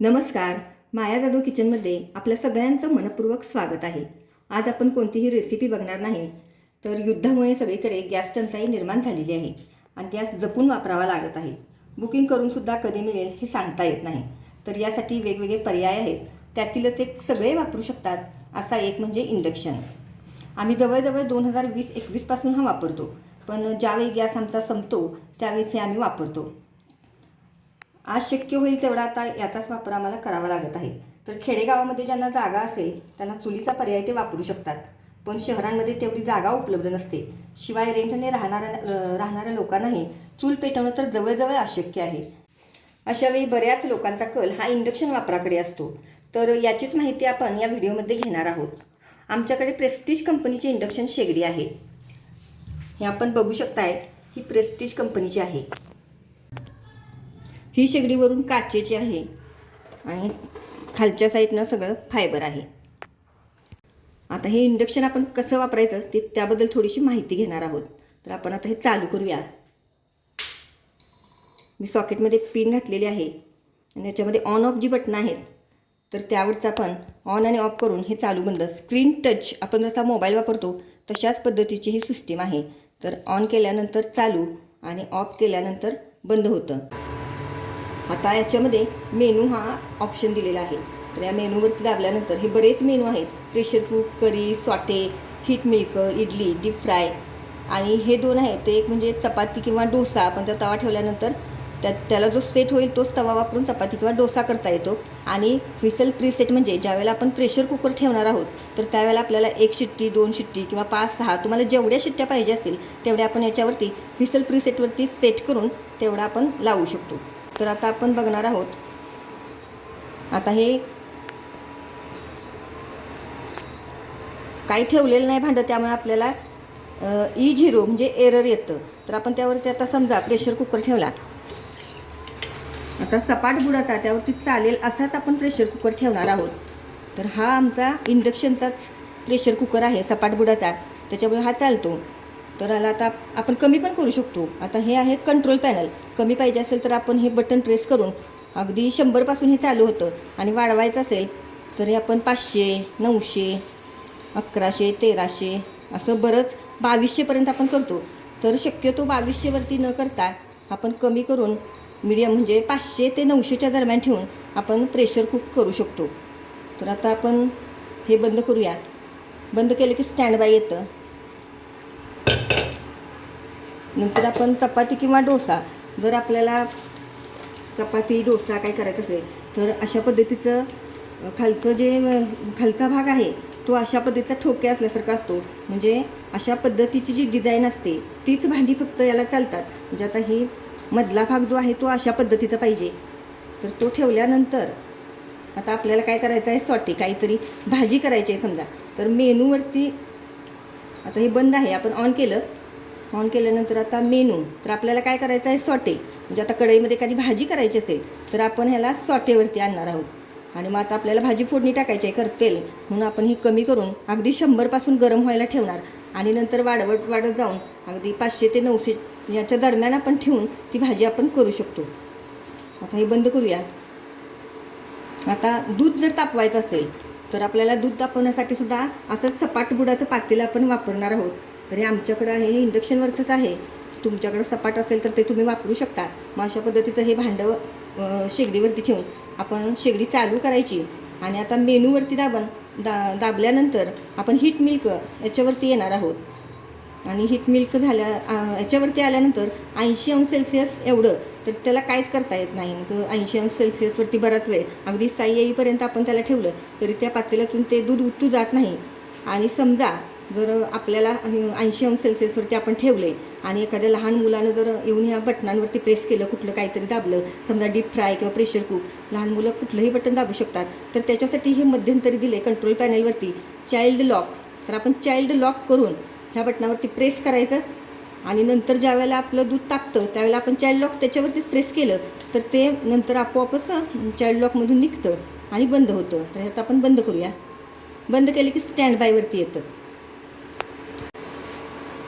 नमस्कार. माया जाधव किचनमध्ये आपल्या सगळ्यांचं मनपूर्वक स्वागत आहे. आज आपण कोणतीही रेसिपी बघणार नाही, तर युद्धामुळे सगळीकडे गॅस टंचाई निर्माण झालेली आहे आणि गॅस जपून वापरावा लागत आहे. बुकिंग करूनसुद्धा कधी मिळेल हे सांगता येत नाही. तर यासाठी वेगवेगळे पर्याय आहेत. त्यातीलच एक सगळे वापरू शकतात असा एक म्हणजे इंडक्शन. आम्ही जवळजवळ 2020-21पासून हा वापरतो, पण ज्यावेळी गॅस आमचा संपतो त्यावेळेस हे आम्ही वापरतो. आज शक्य होईल तेवढा आता याचाच वापर आम्हाला करावा लागत आहे. तर खेडेगावामध्ये ज्यांना जागा असेल त्यांना चुलीचा पर्याय ते वापरू शकतात, पण शहरांमध्ये तेवढी जागा उपलब्ध नसते. शिवाय रेंटने राहणाऱ्या लोकांनाही चूल पेटवणं तर जवळजवळ अशक्य आहे. अशावेळी बऱ्याच लोकांचा कल हा इंडक्शन वापराकडे असतो. तर याचीच माहिती आपण या व्हिडिओमध्ये घेणार आहोत. आमच्याकडे प्रेस्टिज कंपनीचे इंडक्शन शेगडी आहे. हे आपण बघू शकताय, ही प्रेस्टिज कंपनीची आहे. ही शेगडीवरून काचेची आहे आणि खालच्या साईडनं सगळं फायबर आहे. आता हे इंडक्शन आपण कसं वापरायचं ते त्याबद्दल थोडीशी माहिती घेणार आहोत. तर आपण आता हे चालू करूया. मी सॉकेटमध्ये पिन घातलेली आहे आणि याच्यामध्ये ऑन ऑफ जी बटणं आहेत तर त्यावरच आपण ऑन आणि ऑफ करून हे चालू बंद स्क्रीन टच आपण जसा मोबाईल वापरतो तशाच पद्धतीची ही सिस्टीम आहे. तर ऑन केल्यानंतर चालू आणि ऑफ केल्यानंतर बंद होतं. आता याच्यामध्ये मेनू हा ऑप्शन दिलेला आहे. तर या मेनूवरती दाबल्यानंतर हे बरेच मेनू आहेत. Pressure cook, curry, saute, heat milk, idli, deep fry आणि हे दोन आहेत ते एक म्हणजे चपाती किंवा डोसा. आपण त्या तवा ठेवल्यानंतर त्याला जो सेट होईल तोच तवा वापरून चपाती किंवा डोसा करता येतो. आणि व्हिसल प्रीसेट म्हणजे ज्यावेळेला आपण प्रेशर कुकर ठेवणार आहोत तर त्यावेळेला आपल्याला 1 शिट्टी 2 शिट्टी किंवा 5-6 तुम्हाला जेवढ्या शिट्ट्या पाहिजे असतील तेवढ्या आपण याच्यावरती व्हिसल प्रीसेटवरती सेट करून तेवढा आपण लावू शकतो. तर आता आपण बघणार आहोत. आता हे काही ठेवलेलं नाही भांडं, त्यामुळे आपल्याला E0 म्हणजे एरर येतं. तर आपण त्यावरती आता समजा प्रेशर कुकर ठेवला. आता सपाट बुडाचा त्यावरती चालेल असाच आपण प्रेशर कुकर ठेवणार आहोत. तर हा आमचा इंडक्शनचाच प्रेशर कुकर आहे सपाट बुडाचा, त्याच्यामुळे हा चालतो. तर आता आपण कमी पण करू शकतो. आता हे आहे कंट्रोल पॅनल. कमी पाहिजे असेल तर आपण हे बटन प्रेस करून अगदी 100पासून हे चालू होतं आणि वाढवायचं असेल तर हे आपण 500, 900, 1100, 1300 असं बरंच 2200पर्यंत आपण करतो. तर शक्यतो 2200वरती न करता आपण कमी करून मीडियम म्हणजे 500 ते 900च्या दरम्यान ठेवून आपण प्रेशर कुक करू शकतो. तर आता आपण हे बंद करूया. बंद केलं की स्टँड बाय येतं. नंतर आपण चपाती किंवा डोसा, जर आपल्याला चपाती डोसा काय करायचं असेल तर अशा पद्धतीचं खालचा भाग आहे तो अशा पद्धतीचा ठोके असल्यासारखा असतो. म्हणजे अशा पद्धतीची जी डिझाईन असते तीच भांडी फक्त याला चालतात. म्हणजे आता ही मधला भाग जो आहे तो अशा पद्धतीचा पाहिजे. तर तो ठेवल्यानंतर आता आपल्याला काय करायचं आहे, सॉटे काहीतरी भाजी करायची आहे समजा. तर मेनूवरती आता हे बंद आहे, आपण ऑन केलं. ऑन केल्यानंतर आता मेनू, तर आपल्याला काय करायचं आहे, सॉटे. म्हणजे आता कढईमध्ये एखादी भाजी करायची असेल तर आपण ह्याला सॉटेवरती आणणार आहोत. आणि मग आता आपल्याला भाजी फोडणी टाकायची आहे करपेल, म्हणून आपण हे कमी करून अगदी 100पासून गरम व्हायला ठेवणार आणि नंतर वाढत जाऊन अगदी 500 ते 900 याच्या दरम्यान आपण ठेवून ती भाजी आपण करू शकतो. आता हे बंद करूया. आता दूध जर तापवायचं असेल तर आपल्याला दूध तापवण्यासाठी सुद्धा असंच सपाट बुडाचं पातेलं आपण वापरणार आहोत. तर हे आमच्याकडं आहे, हे इंडक्शनवरचंच आहे. तुमच्याकडं सपाट असेल तर ते तुम्ही वापरू शकता. मग अशा पद्धतीचं हे भांडं शेगडीवरती ठेवून आपण शेगडी चालू करायची. आणि आता मेनूवरती दाबल्यानंतर आपण हीट मिल्क याच्यावरती येणार आहोत. आणि हीट मिल्क याच्यावरती आल्यानंतर 80 अंश सेल्सिअस एवढं, तर त्याला काहीच करता येत नाही. मग 80 अंश सेल्सिअसवरती बराच वेळ अगदी साई येईपर्यंत आपण त्याला ठेवलं तरी त्या पातेल्यातून ते दूध उतू जात नाही. आणि समजा जर आपल्याला 80 अंश सेल्सिअसवरती आपण ठेवले आणि एखाद्या लहान मुलानं जर येऊन ह्या बटनांवरती प्रेस केलं, कुठलं काहीतरी दाबलं, समजा डीप फ्राय किंवा प्रेशर कुक, लहान मुलं कुठलंही बटन दाबू शकतात. तर त्याच्यासाठी हे मध्यंतरी दिले कंट्रोल पॅनलवरती चाइल्ड लॉक. तर आपण चाइल्ड लॉक करून ह्या बटनावरती प्रेस करायचं आणि नंतर ज्या वेळेला आपलं दूध तापतं त्यावेळेला आपण चाइल्ड लॉक त्याच्यावरतीच प्रेस केलं तर ते नंतर आपोआपच चाइल्ड लॉकमधून निघतं आणि बंद होतं. तर ह्यात आपण बंद करूया. बंद केले की स्टँड बायवरती येतं.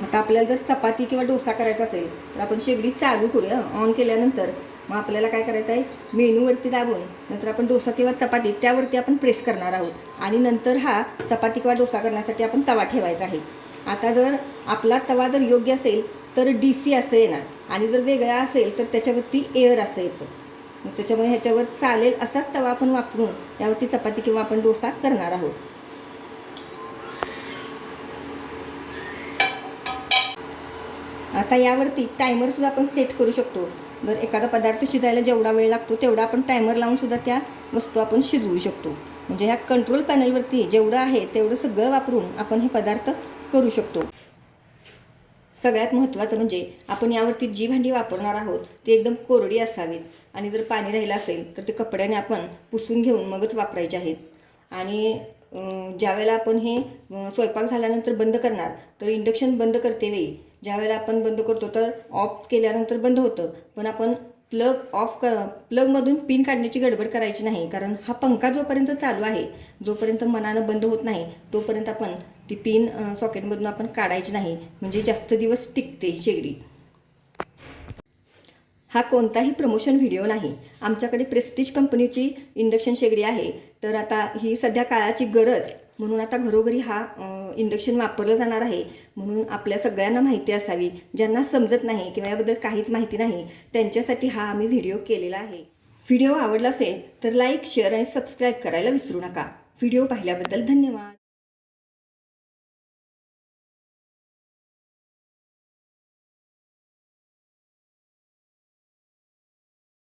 आता आपल्याला जर चपाती किंवा डोसा करायचा असेल तर आपण शेगडी चालू करूया. ऑन केल्यानंतर मग आपल्याला काय करायचं आहे, मेनूवरती दाबून नंतर आपण डोसा किंवा चपाती त्यावरती आपण प्रेस करणार आहोत आणि नंतर हा चपाती किंवा डोसा करण्यासाठी आपण तवा ठेवायचा आहे. आता जर आपला तवा जर योग्य असेल तर DC असं येणार आणि जर वेगळा असेल तर त्याच्यावरती एअर असं येतं. मग त्याच्यामुळे ह्याच्यावर चालेल असाच तवा आपण वापरून यावरती चपाती किंवा आपण डोसा करणार आहोत. आता यावरती टायमरसुद्धा आपण सेट करू शकतो. जर एखादा पदार्थ शिजायला जेवढा वेळ लागतो तेवढा आपण टायमर लावूनसुद्धा त्या वस्तू आपण शिजवू शकतो. म्हणजे ह्या कंट्रोल पॅनलवरती जेवढं आहे तेवढं सगळं वापरून आपण हे पदार्थ करू शकतो. सगळ्यात महत्त्वाचं म्हणजे आपण यावरती जी भांडी वापरणार आहोत ती एकदम कोरडी असावीत आणि जर पाणी राहिलं असेल तर ते कपड्याने आपण पुसून घेऊन मगच वापरायचे आहेत. आणि ज्यावेळेला आपण हे स्वयंपाक झाल्यानंतर बंद करणार तर इंडक्शन बंद करते वेळी ज्यावेळेला आपण बंद करतो तर ऑफ केल्यानंतर बंद होतं, पण आपण प्लगमधून पिन काढण्याची गडबड करायची नाही. कारण हा पंखा जोपर्यंत चालू आहे, जोपर्यंत मनानं बंद होत नाही तोपर्यंत आपण ती पिन सॉकेटमधून आपण काढायची नाही, म्हणजे जास्त दिवस टिकते शेगडी. हा कोणताही प्रमोशन व्हिडिओ नाही. आमच्याकडे प्रेस्टिज कंपनीची इंडक्शन शेगडी आहे. तर आता ही सध्या काळाची गरज म्हणून आता घरोघरी हा इंडक्शन वापरलं जाणार आहे. म्हणून आपल्या सगळ्यांना माहिती असावी. ज्यांना समजत नाही किंवा याबद्दल काहीच माहिती नाही त्यांच्यासाठी हा आम्ही व्हिडिओ केलेला आहे. व्हिडिओ आवडला असेल तर लाईक, शेअर आणि सबस्क्राईब करायला विसरू नका. व्हिडिओ पाहिल्याबद्दल धन्यवाद.